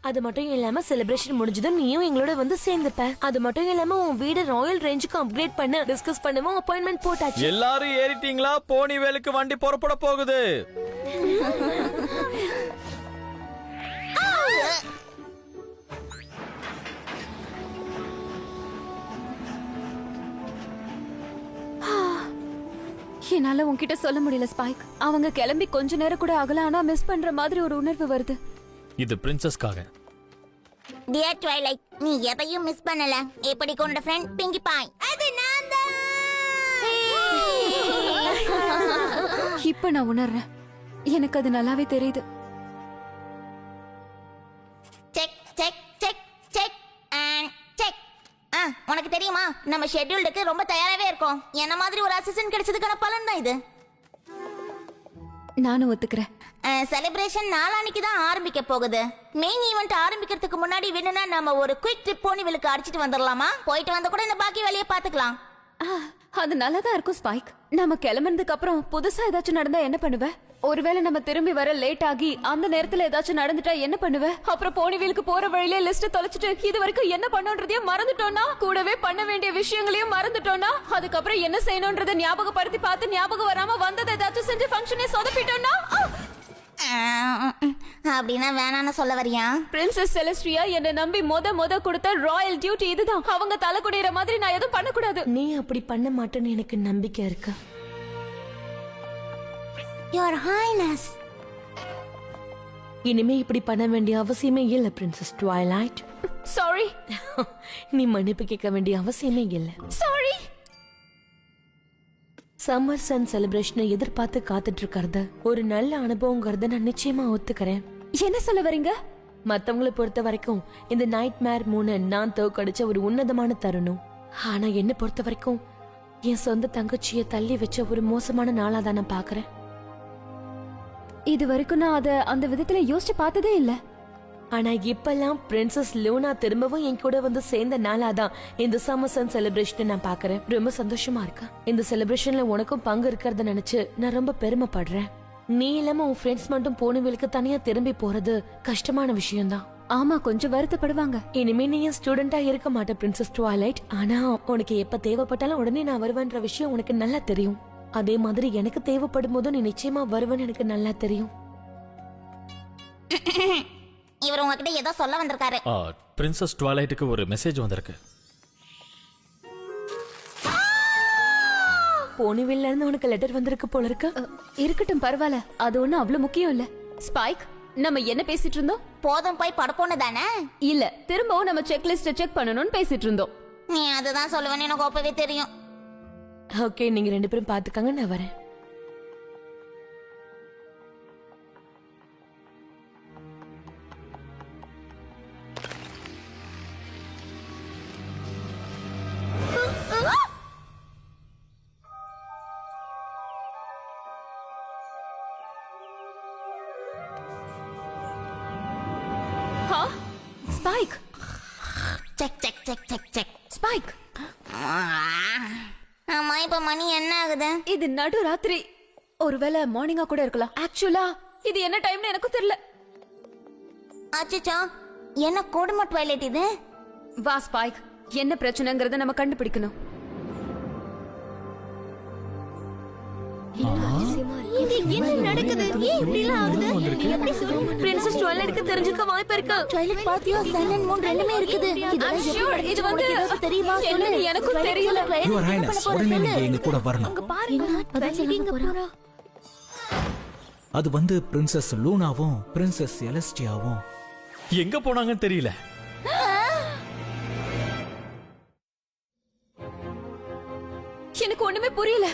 அது மட்டும் இல்லாம செலிப்ரேஷன் முடிஞ்சதும் நீயும் எங்களோட வந்து சேர்ந்துப்ப. அது மட்டும் இல்லாம உன் வீடு ராயல் ரேஞ்சுக்கு அப்கிரேட் பண்ண டிஸ்கஸ் பண்ணவும் அப்பாயின்மெண்ட் போட்டாச்சு. எல்லாரும் ஏறிட்டீங்களா? போனிவேலுக்கு வண்டி புறப்பட போகுது. என்னால உன்கிட்ட சொல்ல முடியல ஸ்பைக். அவங்க கிளம்பி கொஞ்ச நேரம் கூட ஆகல, ஆனா மிஸ் பண்ற மாதிரி ஒரு உணர்வு வருது. இது பிரின்சஸ்காக. டியர் ட்வைலைட், நீ எதையும் மிஸ் பண்ணல. எப்படி கொண்ட ஃப்ரெண்ட் பிங்கி பாய். அது நான் தான். இப்ப நான் உணர்றேன், எனக்கு அது நல்லாவே தெரியுது. Check check check check and check. உனக்கு தெரியுமா, நம்ம ஷெட்யூல்டுக்கு ரொம்ப தயாராவே இருக்கோம். என்ன மாதிரி ஒரு அசிஸ்டன்ட் கிடைச்சதுக்கான பலன் தான் இது. நானும் ஒத்துக்கிறேன். செலிப்ரேஷன் நாளானிக்கு தான் ஆரம்பிக்க போகுது. மெயின் ஈவெண்ட் ஆரம்பிக்கிறதுக்கு முன்னாடி வேணும்னா நம்ம ஒரு குயிக் ட்ரிப் போனிவேலுக்கு அடிச்சிட்டு வந்துடலாமா? போயிட்டு வந்த கூட இந்த பாக்கி வேலையை பாத்துக்கலாம். அது நல்லாதான் இருக்கும் ஸ்பைக். நம்ம கிளம்புனதுக்கு அப்புறம் புதுசா ஏதாச்சும் நடந்தா என்ன பண்ணுவ? ஒருவேளை நம்ம திரும்பி வர லேட் ஆகி அந்த நேரத்துல ஏதாச்சும் நடந்துட்டா என்ன பண்ணுவ? அப்புறம் போனிவேலுக்கு போற வழியிலே லிஸ்ட் தொலைச்சிட்டு இது வரைக்கும் என்ன பண்ணோன்றதையும் மறந்துட்டோம்னா, கூடவே பண்ண வேண்டிய விஷயங்களையும் மறந்துட்டோம்னா, அதுக்கப்புறம் என்ன செய்யணும்ன்றதை ஞாபகப்படுத்தி பார்த்து ஞாபகம் வராம வந்ததை ஏதாச்சும் செஞ்சு ஃபங்க்ஷனே சொதப்பிட்டோம்னா, அப்படின்னா வேணான்னு சொல்ல வரியா? பிரின்சஸ் செலஸ்ட்ரியா என்னை நம்பி மொத கொடுத்த ராயல் டியூட்டி இதுதான். அவங்க தலை குடிற மாதிரி நான் எதுவும் பண்ணக்கூடாது. நீ அப்படி பண்ண மாட்டேன்னு எனக்கு நம்பிக்கை இருக்கு. யுவர் ஹைனஸ், இனிமே இப்படி பண்ண வேண்டிய அவசியமே இல்ல பிரின்சஸ் ட்வைலைட். சாரி. நீ மன்னிப்பு கேட்க வேண்டிய அவசியமே இல்ல. சாரி. சம்மர் சன் செலிப்ரேஷனை எதிர்பார்த்து காத்துட்டு இருக்கிறது ஒரு நல்ல அனுபவங்கிறத நான் நிச்சயமா ஒத்துக்கிறேன். என்ன சொல்ல வரீங்க? மத்தவங்களை பொறுத்த வரைக்கும் இந்த நைட் மேர் மூணு நான் தோக்கடிச்ச ஒரு உன்னதமான தருணம். ஆனா என்ன பொறுத்த வரைக்கும் என் சொந்த தங்கச்சிய தள்ளி வச்ச ஒரு மோசமான நாளா தான் நான் பாக்குறேன். இது வரைக்கும் நான் அத அந்த விதத்துல யோசிச்சு பார்த்ததே இல்ல. ஆனா இப்பெல்லாம் பிரின்சஸ் லூனா திரும்பவும் என் கூட வந்து சேர்ந்த நாளாதான் இந்த சம்மர் சன் செலிப்ரேஷனை நான் பாக்குறேன். ரொம்ப சந்தோஷமா இருக்கேன். இந்த செலிப்ரேஷன்ல உனக்கும் பங்கு இருக்கிறத நினைச்சு நான் ரொம்ப பெருமைப்படுறேன். நீ இல்லாம உன் ஃப்ரெண்ட்ஸ் மட்டும் போனவங்களுக்கு தனியா திரும்பி போறது கஷ்டமான விஷயம்தான். ஆமா, கொஞ்சம் வருத்தப்படுவாங்க. இனிமே நீ என் ஸ்டூடெண்டா இருக்க மாட்டேன் பிரின்சஸ் ட்வைலைட். ஆனா உனக்கு எப்ப தேவைப்பட்டாலும் உடனே நான் வருவேன்ற விஷயம் உனக்கு நல்லா தெரியும். அதே மாதிரி எனக்கு தேவைப்படும் போதும் நீ நிச்சயமா வருவேன்னு எனக்கு நல்லா தெரியும். இவர் உங்ககிட்ட ஏதோ சொல்ல வந்திருக்காரு. பிரின்சஸ் ட்வைலைட்டுக்கு ஒரு மெசேஜ் வந்திருக்கு. போனிவேல்ல இருந்து உனக்கு லெட்டர் வந்திருக்கு போல இருக்கு. இருக்கட்டும், பரவாயில்ல. அது ஒண்ணும் அவ்வளவு முக்கியம் இல்ல. ஸ்பைக், நம்ம என்ன பேசிட்டு இருந்தோம்? போதும் போய் படப்போன்னு தானே? இல்ல, திரும்பவும் நம்ம செக் லிஸ்ட் செக் பண்ணணும்னு பேசிட்டு இருந்தோம். நீ அதுதான் சொல்லுவேன்னு எனக்கு அப்பவே தெரியும். ஓகே, நீங்க ரெண்டு பேரும் பாத்துக்காங்க, நான் வரேன். Spike, check check check check check. Spike. ஆமா, இப்ப மணி என்ன ஆகுது? இது நடு ராத்திரி. ஒருவேளை மார்னிங்கா கூட இருக்கலாம். ஆக்சுவலா இது என்ன டைம்னு எனக்கு தெரியல. அச்சச்சோ, என்ன கொடுமை ட்வைலைட் இது? வா ஸ்பைக், என்ன பிரச்சனைங்கறத நம்ம கண்டுபிடிக்கணும். என்ன நடக்குது? ஏன் இப்படி எல்லாம் ஆகுது? எப்படி சொல்லுங்க? பிரின்சஸ் ட்வைலைட்க்கு தெரிஞ்சிருக்க வாய்ப்பு இருக்கு. ட்வைலைட் பாத்தியா? சன் அண்ட் மூன் ரெண்டுமே இருக்குது. I'm sure இது வந்து தெரியுமா? சொல்லு. எனக்கும் தெரியல. யுவர் ஹைனஸ், உடனே நீங்க எங்க கூட வரணும். அது வந்து பிரின்சஸ் லூனாவும் பிரின்சஸ் செலஸ்டியாவும் எங்க போனாங்கன்னு தெரியல. எனக்கு ஒண்ணுமே புரியல.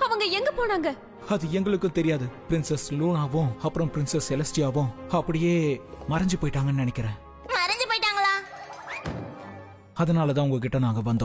அவங்க எங்க போனாங்க? அது எங்களுக்கும் தெரியாது. பிரின்சஸ் லூனாவும் அப்புறம் பிரின்சஸ் செலஸ்டியாவும் அப்படியே மறைஞ்சு போயிட்டாங்கன்னு நினைக்கிறேன். மறைஞ்சு போயிட்டாங்களா? அதனாலதான் உங்ககிட்ட நாங்க வந்தோம்.